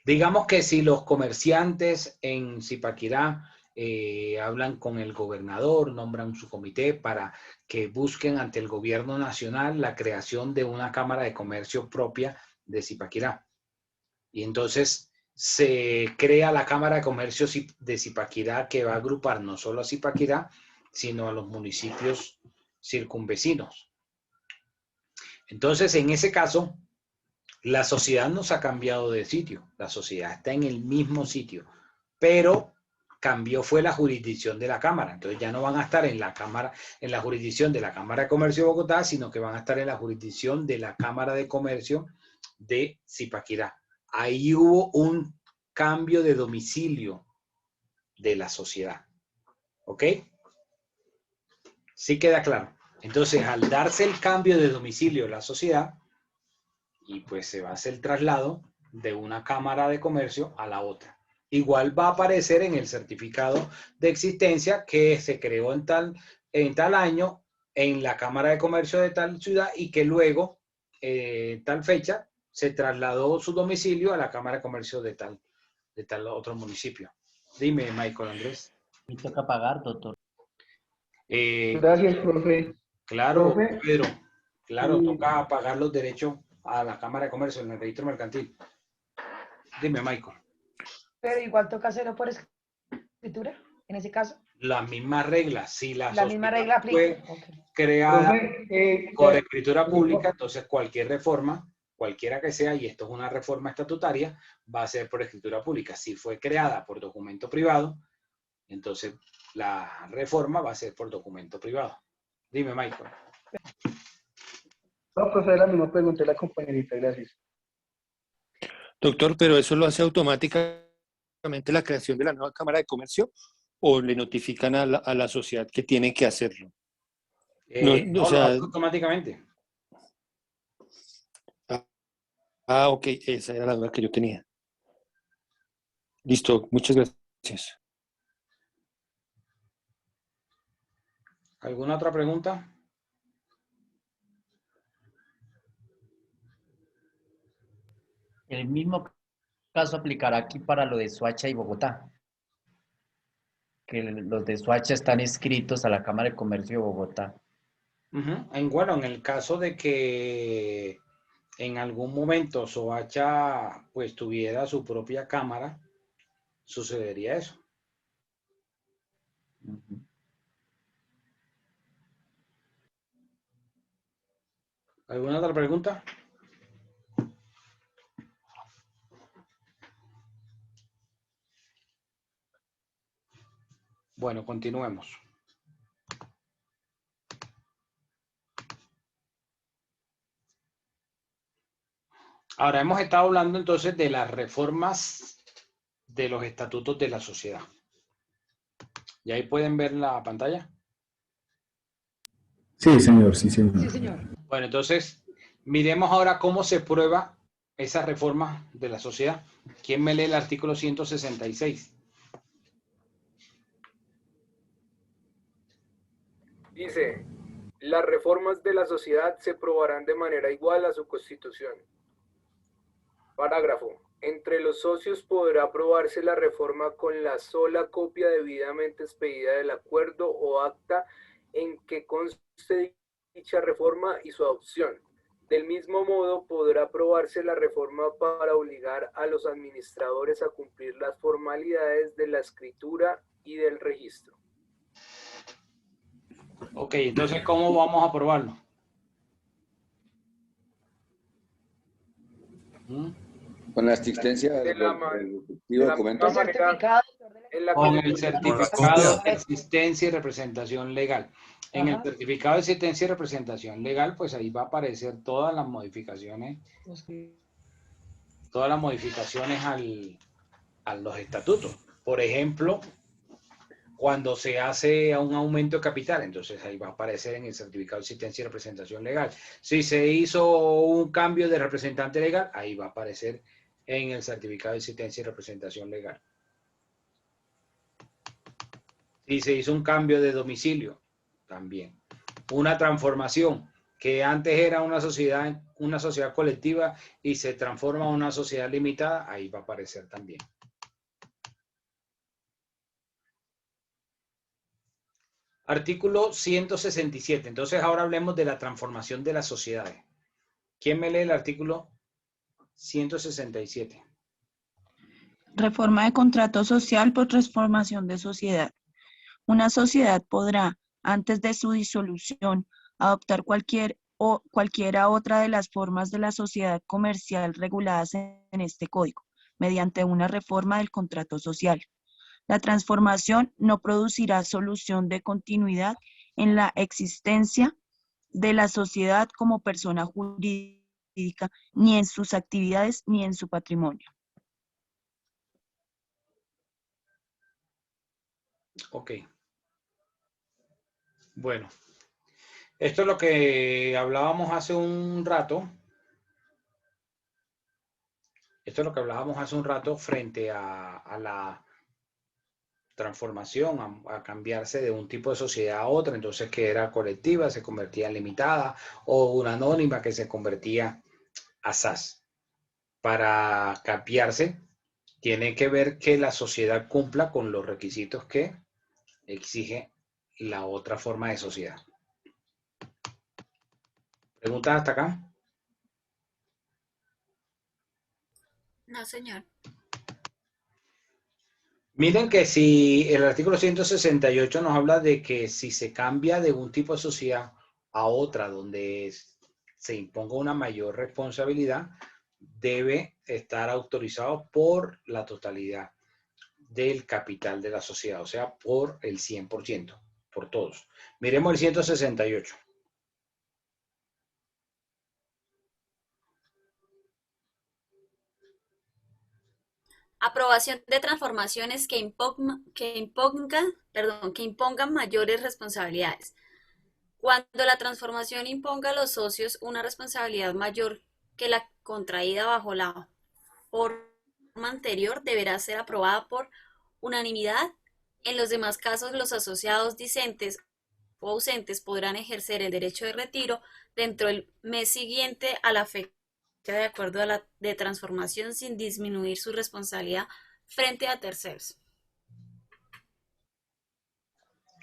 Digamos que si los comerciantes en Zipaquirá hablan con el gobernador, nombran su comité para que busquen ante el gobierno nacional la creación de una Cámara de Comercio propia de Zipaquirá. Y entonces se crea la Cámara de Comercio de Zipaquirá, que va a agrupar no solo a Zipaquirá, sino a los municipios circunvecinos. Entonces, en ese caso, la sociedad no se ha cambiado de sitio, la sociedad está en el mismo sitio, pero cambió fue la jurisdicción de la Cámara. Entonces ya no van a estar en la Cámara, en la jurisdicción de la Cámara de Comercio de Bogotá, sino que van a estar en la jurisdicción de la Cámara de Comercio de Zipaquirá. Ahí hubo un cambio de domicilio de la sociedad. ¿Ok? Sí queda claro. Entonces, al darse el cambio de domicilio de la sociedad, y pues se va a hacer el traslado de una cámara de comercio a la otra. Igual va a aparecer en el certificado de existencia que se creó en tal año en la Cámara de Comercio de tal ciudad y que luego, tal fecha, se trasladó su domicilio a la Cámara de Comercio de tal otro municipio. Dime, Michael Andrés. Me toca pagar, doctor. Gracias, profe. Claro, Profe, Pedro. Claro, y- toca pagar los derechos a la Cámara de Comercio en el registro mercantil. Dime, Michael. Pero igual toca hacerlo por escritura, en ese caso. Las mismas reglas. Si la misma sociedad regla aplica. fue Ok. creada Profe, por escritura pública, entonces cualquier reforma, cualquiera que sea, y esto es una reforma estatutaria, va a ser por escritura pública. Si fue creada por documento privado, entonces la reforma va a ser por documento privado. Dime, Michael. no, profe, la misma pregunta de la compañerita, gracias. Doctor, pero eso lo hace automáticamente la creación de la nueva Cámara de Comercio o le notifican a la sociedad que tiene que hacerlo. No, o sea, lo hace automáticamente. Ok, esa era la duda que yo tenía. Listo, muchas gracias. ¿Alguna otra pregunta? El mismo caso aplicará aquí para lo de Soacha y Bogotá, que los de Soacha están inscritos a la Cámara de Comercio de Bogotá. Bueno, en el caso de que en algún momento Soacha pues tuviera su propia cámara, sucedería eso. ¿Alguna otra pregunta? Bueno, continuemos. Ahora hemos estado hablando entonces de las reformas de los estatutos de la sociedad. ¿Y ahí pueden ver la pantalla? Sí, señor, sí, señor. Sí, señor. Bueno, entonces miremos ahora cómo se prueba esa reforma de la sociedad. ¿Quién me lee el artículo 166? Dice, las reformas de la sociedad se probarán de manera igual a su constitución. Parágrafo. Entre los socios podrá aprobarse la reforma con la sola copia debidamente expedida del acuerdo o acta en que conste dicha reforma y su adopción. Del mismo modo, podrá aprobarse la reforma para obligar a los administradores a cumplir las formalidades de la escritura y del registro. Ok, entonces, ¿cómo vamos a aprobarlo? Con la existencia del respectivo documento. Con el certificado de existencia y representación legal. En el certificado de existencia y representación legal, pues ahí va a aparecer todas las modificaciones a los estatutos. Por ejemplo, cuando se hace un aumento de capital, entonces ahí va a aparecer en el certificado de existencia y representación legal. Si se hizo un cambio de representante legal, ahí va a aparecer en el certificado de existencia y representación legal. Si se hizo un cambio de domicilio, también. Una transformación, que antes era una sociedad colectiva y se transforma en una sociedad limitada, ahí va a aparecer también. Artículo 167. Entonces ahora hablemos de la transformación de las sociedades. ¿Quién me lee el artículo 167? Reforma de contrato social por transformación de sociedad. Una sociedad podrá, antes de su disolución, adoptar cualquiera otra de las formas de la sociedad comercial reguladas en este código, mediante una reforma del contrato social. La transformación no producirá solución de continuidad en la existencia de la sociedad como persona jurídica, ni en sus actividades ni en su patrimonio. Ok. Bueno, esto es lo que hablábamos hace un rato. Frente a la transformación, a cambiarse de un tipo de sociedad a otra, entonces que era colectiva, se convertía en limitada, o una anónima que se convertía a SAS. Para cambiarse, tiene que ver que la sociedad cumpla con los requisitos que exige la otra forma de sociedad. ¿Preguntas hasta acá? No, señor. Miren que si el artículo 168 nos habla de que si se cambia de un tipo de sociedad a otra donde se imponga una mayor responsabilidad, debe estar autorizado por la totalidad del capital de la sociedad, o sea, por el 100%, por todos. Miremos el 168. Aprobación de transformaciones que impongan mayores responsabilidades. Cuando la transformación imponga a los socios una responsabilidad mayor que la contraída bajo la forma anterior, deberá ser aprobada por unanimidad. En los demás casos, los asociados discentes o ausentes podrán ejercer el derecho de retiro dentro del mes siguiente a la fecha de acuerdo a la de transformación sin disminuir su responsabilidad frente a terceros.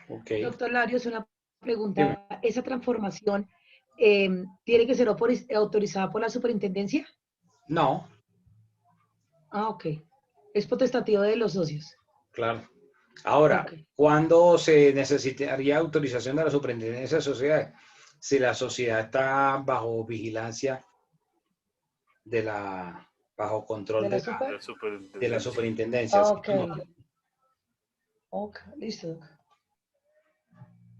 Okay. Doctor Larios, una pregunta. ¿Esa transformación tiene que ser autorizada por la superintendencia? No. Ah, ok. Es potestativo de los socios. Claro. Ahora, ¿cuándo se necesitaría autorización de la superintendencia de sociedades? Si la sociedad está bajo vigilancia bajo control de la superintendencia. Ok. Ok, listo.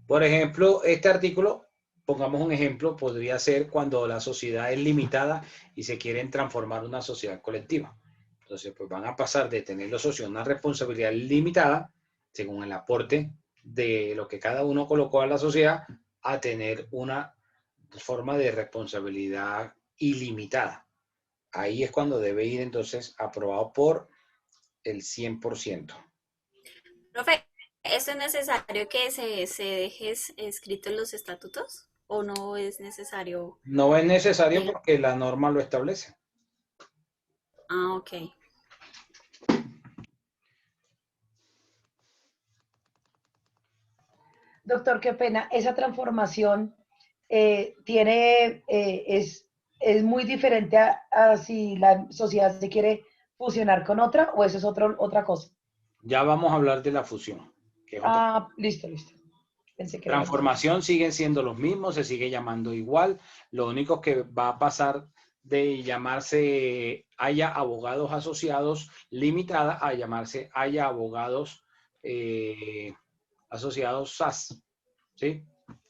Por ejemplo, este artículo, pongamos un ejemplo, podría ser cuando la sociedad es limitada y se quieren transformar en una sociedad colectiva. Entonces, pues van a pasar de tener los socios una responsabilidad limitada, según el aporte de lo que cada uno colocó a la sociedad, a tener una forma de responsabilidad ilimitada. Ahí es cuando debe ir entonces aprobado por el 100%. Profe, ¿eso es necesario que se deje escrito en los estatutos o no es necesario? No es necesario porque la norma lo establece. Ah, ok. Doctor, qué pena. Esa transformación es muy diferente a si la sociedad se quiere fusionar con otra o eso es otra cosa. Ya vamos a hablar de la fusión. Que es Listo. Pensé que transformación siguen siendo los mismos, se sigue llamando igual. Lo único que va a pasar de llamarse haya abogados asociados limitada a llamarse haya abogados asociados SAS. ¿Sí?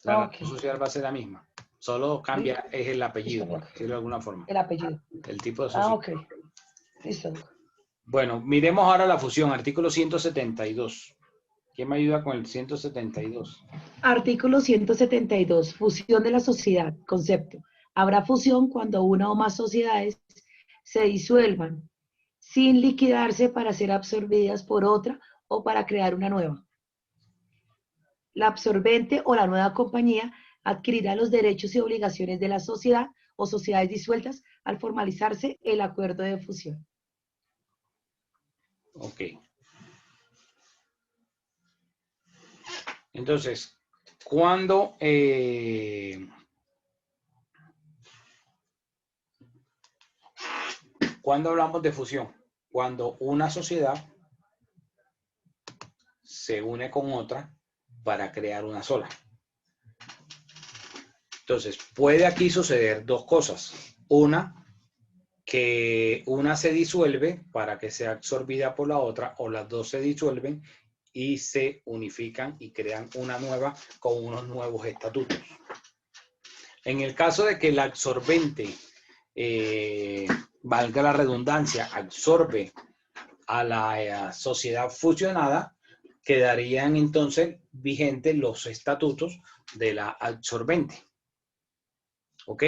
La razón social va a ser la misma. Solo cambia es el apellido, por decirlo de alguna forma. El apellido. El tipo de sociedad. Ok. Listo. Bueno, miremos ahora la fusión, artículo 172. ¿Quién me ayuda con el 172? Artículo 172. Fusión de la sociedad. Concepto. Habrá fusión cuando una o más sociedades se disuelvan sin liquidarse para ser absorbidas por otra o para crear una nueva. La absorbente o la nueva compañía adquirirá los derechos y obligaciones de la sociedad o sociedades disueltas al formalizarse el acuerdo de fusión. Ok. Entonces, cuando hablamos de fusión, cuando una sociedad se une con otra para crear una sola. Entonces, puede aquí suceder dos cosas. Una, que una se disuelve para que sea absorbida por la otra, o las dos se disuelven y se unifican y crean una nueva con unos nuevos estatutos. En el caso de que la absorbente, valga la redundancia, absorbe a la sociedad fusionada, quedarían entonces vigentes los estatutos de la absorbente. ¿Ok?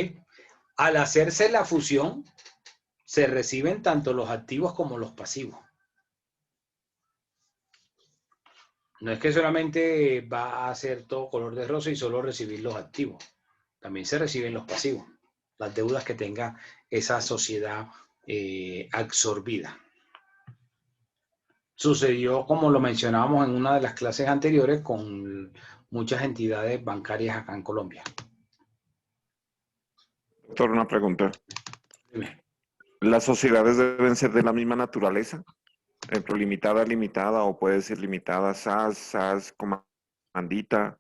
Al hacerse la fusión, se reciben tanto los activos como los pasivos. No es que solamente va a ser todo color de rosa y solo recibir los activos. También se reciben los pasivos, las deudas que tenga esa sociedad absorbida. Sucedió, como lo mencionábamos en una de las clases anteriores, con muchas entidades bancarias acá en Colombia. Doctor, una pregunta. Dime. ¿Las sociedades deben ser de la misma naturaleza? Ejemplo, limitada, o puede ser limitada, SAS, comandita,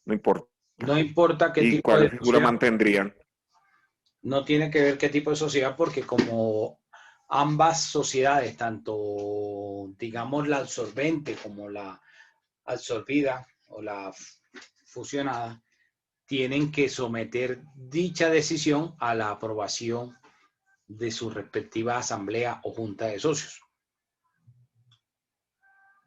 no importa. No importa qué ¿Y tipo cuál de figura sociedad mantendrían? No tiene que ver qué tipo de sociedad, porque como ambas sociedades, tanto digamos la absorbente como la absorbida o la fusionada, tienen que someter dicha decisión a la aprobación de su respectiva asamblea o junta de socios.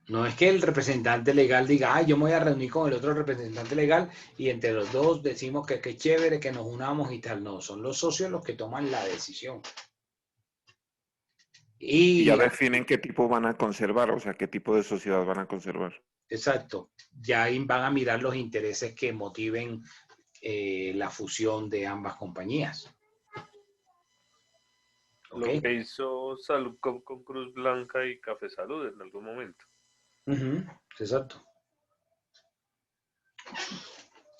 No es que el representante legal diga, yo me voy a reunir con el otro representante legal y entre los dos decimos que qué chévere, que nos unamos y tal. No, son los socios los que toman la decisión. Y ya definen qué tipo van a conservar, o sea, qué tipo de sociedad van a conservar. Exacto. Ya ahí van a mirar los intereses que motiven la fusión de ambas compañías. ¿Ok? Lo que hizo Salud con Cruz Blanca y Café Salud en algún momento. Exacto.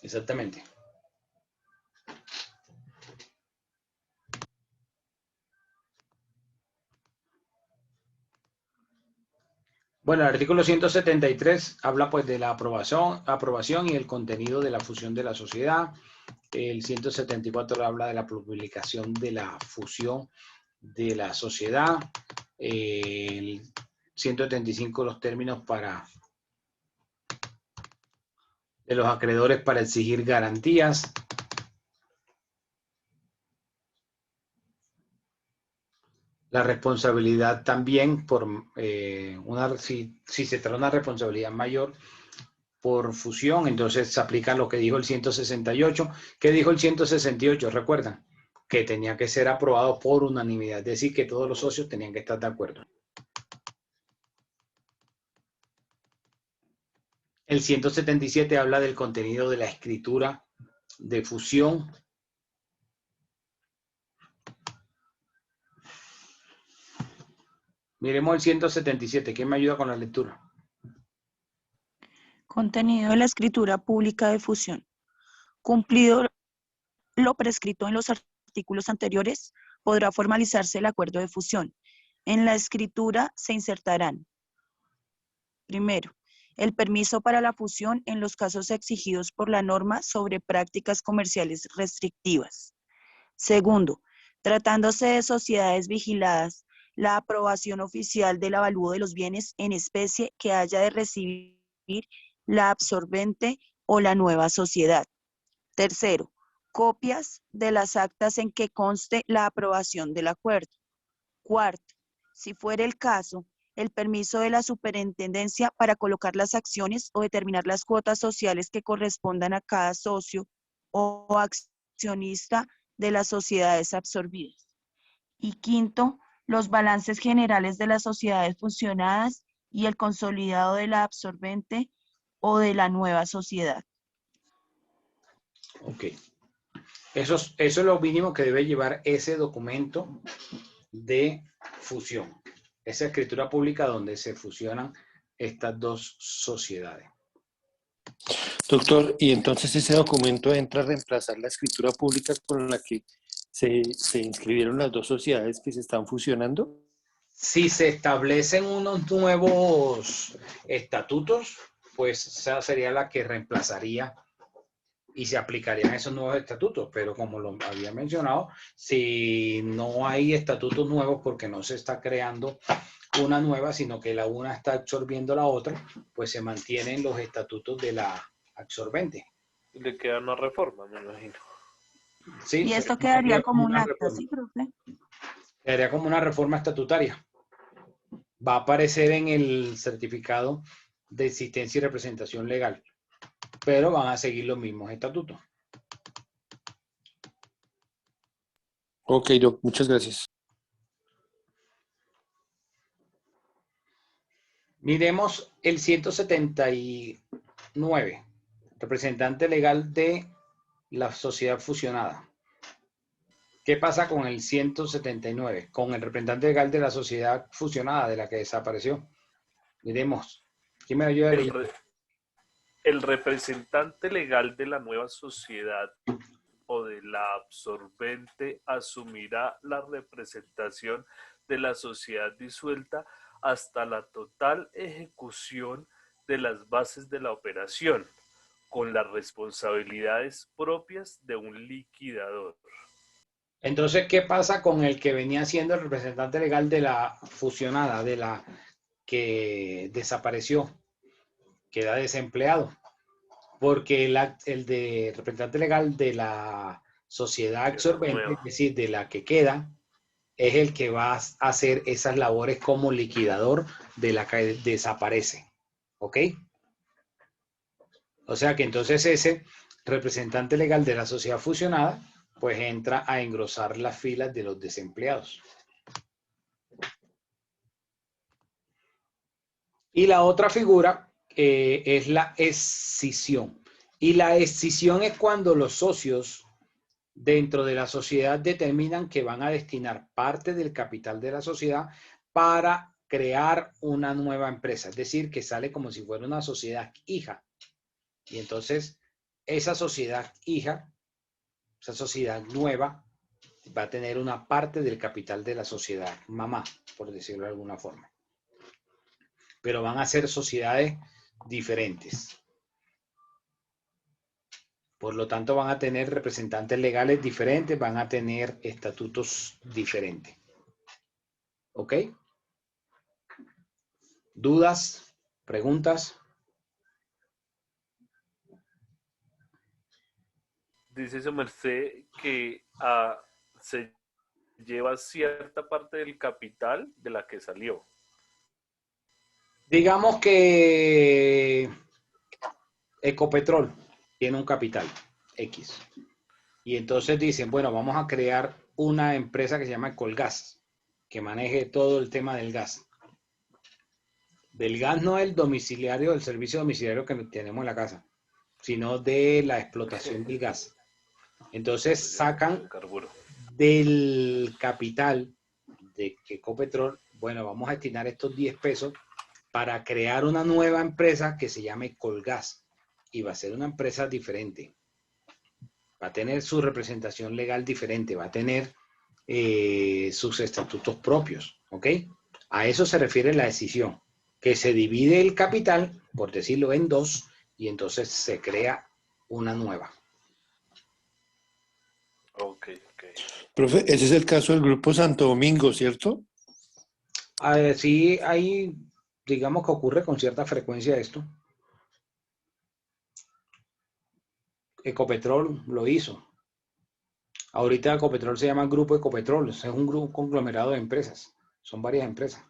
Exactamente. Bueno, el artículo 173 habla pues de la aprobación y el contenido de la fusión de la sociedad. El 174 habla de la publicación de la fusión de la sociedad. El 175 los términos de los acreedores para exigir garantías. La responsabilidad también por si se trata de una responsabilidad mayor por fusión, entonces se aplica lo que dijo el 168. ¿Qué dijo el 168? Recuerdan que tenía que ser aprobado por unanimidad, es decir, que todos los socios tenían que estar de acuerdo. El 177 habla del contenido de la escritura de fusión. Miremos el 177. ¿Quién me ayuda con la lectura? Contenido de la escritura pública de fusión. Cumplido lo prescrito en los artículos anteriores, podrá formalizarse el acuerdo de fusión. En la escritura se insertarán: primero, el permiso para la fusión en los casos exigidos por la norma sobre prácticas comerciales restrictivas. Segundo, tratándose de sociedades vigiladas, la aprobación oficial del avalúo de los bienes en especie que haya de recibir la absorbente o la nueva sociedad. Tercero, copias de las actas en que conste la aprobación del acuerdo. Cuarto, si fuera el caso, el permiso de la superintendencia para colocar las acciones o determinar las cuotas sociales que correspondan a cada socio o accionista de las sociedades absorbidas. Y quinto, los balances generales de las sociedades fusionadas y el consolidado de la absorbente o de la nueva sociedad. Ok. Eso es lo mínimo que debe llevar ese documento de fusión. Esa escritura pública donde se fusionan estas dos sociedades. Doctor, ¿y entonces ese documento entra a reemplazar la escritura pública con la que se inscribieron las dos sociedades que se están fusionando? Si se establecen unos nuevos estatutos, pues esa sería la que reemplazaría y se aplicarían esos nuevos estatutos. Pero como lo había mencionado, si no hay estatutos nuevos porque no se está creando una nueva, sino que la una está absorbiendo la otra, pues se mantienen los estatutos de la absorbente. Le queda una reforma, me imagino. Sí, y esto quedaría como un acta, ¿sí, profe? Quedaría como una reforma estatutaria. Va a aparecer en el certificado de existencia y representación legal, pero van a seguir los mismos estatutos. Ok, Doc, muchas gracias. Miremos el 179, representante legal de la sociedad fusionada. ¿Qué pasa con el 179? Con el representante legal de la sociedad fusionada, de la que desapareció. Miremos. ¿Quién me ayuda a leer? El representante legal de la nueva sociedad o de la absorbente asumirá la representación de la sociedad disuelta hasta la total ejecución de las bases de la operación, con las responsabilidades propias de un liquidador. Entonces, ¿qué pasa con el que venía siendo el representante legal de la fusionada, de la que desapareció? Queda desempleado, porque el de representante legal de la sociedad absorbente, es decir, de la que queda, es el que va a hacer esas labores como liquidador de la que desaparece. ¿Ok? O sea que entonces ese representante legal de la sociedad fusionada pues entra a engrosar las filas de los desempleados. Y la otra figura es la escisión. Y la escisión es cuando los socios dentro de la sociedad determinan que van a destinar parte del capital de la sociedad para crear una nueva empresa. Es decir, que sale como si fuera una sociedad hija. Y entonces, esa sociedad hija, esa sociedad nueva, va a tener una parte del capital de la sociedad mamá, por decirlo de alguna forma. Pero van a ser sociedades diferentes. Por lo tanto, van a tener representantes legales diferentes, van a tener estatutos diferentes. ¿Ok? ¿Dudas? ¿Preguntas? Dice su merced que se lleva cierta parte del capital de la que salió. Digamos que Ecopetrol tiene un capital X. Y entonces dicen, bueno, vamos a crear una empresa que se llama Colgas, que maneje todo el tema del gas. Del gas no el domiciliario, el servicio domiciliario que tenemos en la casa, sino de la explotación del gas. Entonces sacan del capital de Ecopetrol, bueno, vamos a destinar estos 10 pesos para crear una nueva empresa que se llame Colgas. Y va a ser una empresa diferente. Va a tener su representación legal diferente, va a tener sus estatutos propios, ¿ok? A eso se refiere la decisión, que se divide el capital, por decirlo, en dos, y entonces se crea una nueva. Ok. Profe, ese es el caso del Grupo Santo Domingo, ¿cierto? Sí, hay, digamos que ocurre con cierta frecuencia esto. Ecopetrol lo hizo. Ahorita Ecopetrol se llama Grupo Ecopetrol, es un grupo conglomerado de empresas. Son varias empresas.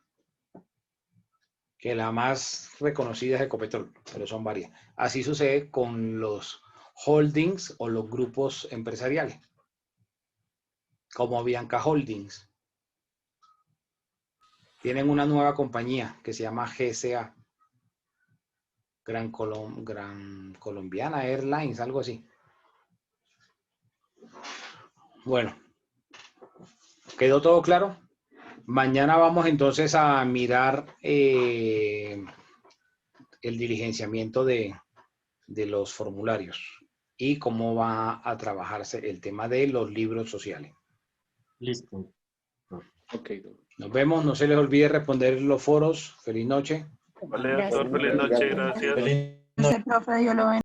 Que la más reconocida es Ecopetrol, pero son varias. Así sucede con los holdings o los grupos empresariales. Como Avianca Holdings. Tienen una nueva compañía que se llama GSA. Gran Colombiana Airlines, algo así. Bueno, ¿quedó todo claro? Mañana vamos entonces a mirar el diligenciamiento de los formularios y cómo va a trabajarse el tema de los libros sociales. Listo. Ok. Nos vemos, no se les olvide responder los foros. Feliz noche. Vale, doctor, feliz noche, gracias. Gracias, profe, Dios lo bendiga.